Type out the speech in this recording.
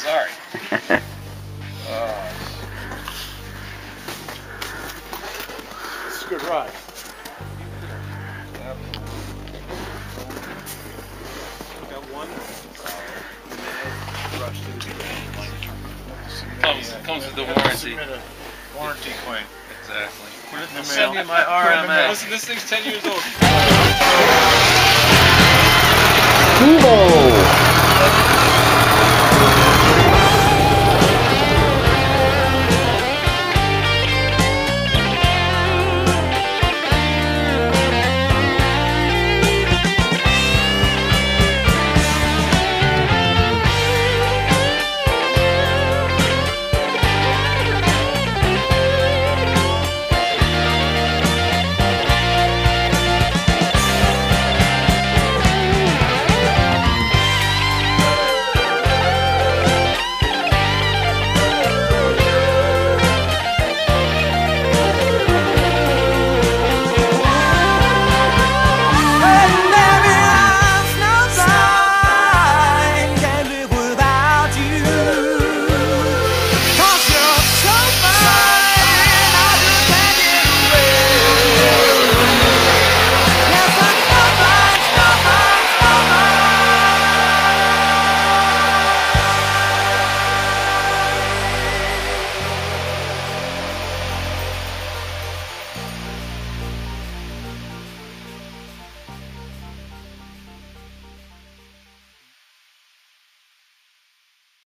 Sorry. It's a good ride. Got one rush to the Comes with the warranty. Warranty claim. Exactly. Put it in the mail. Send me my RMA. Listen, this thing's 10 years old. Evo!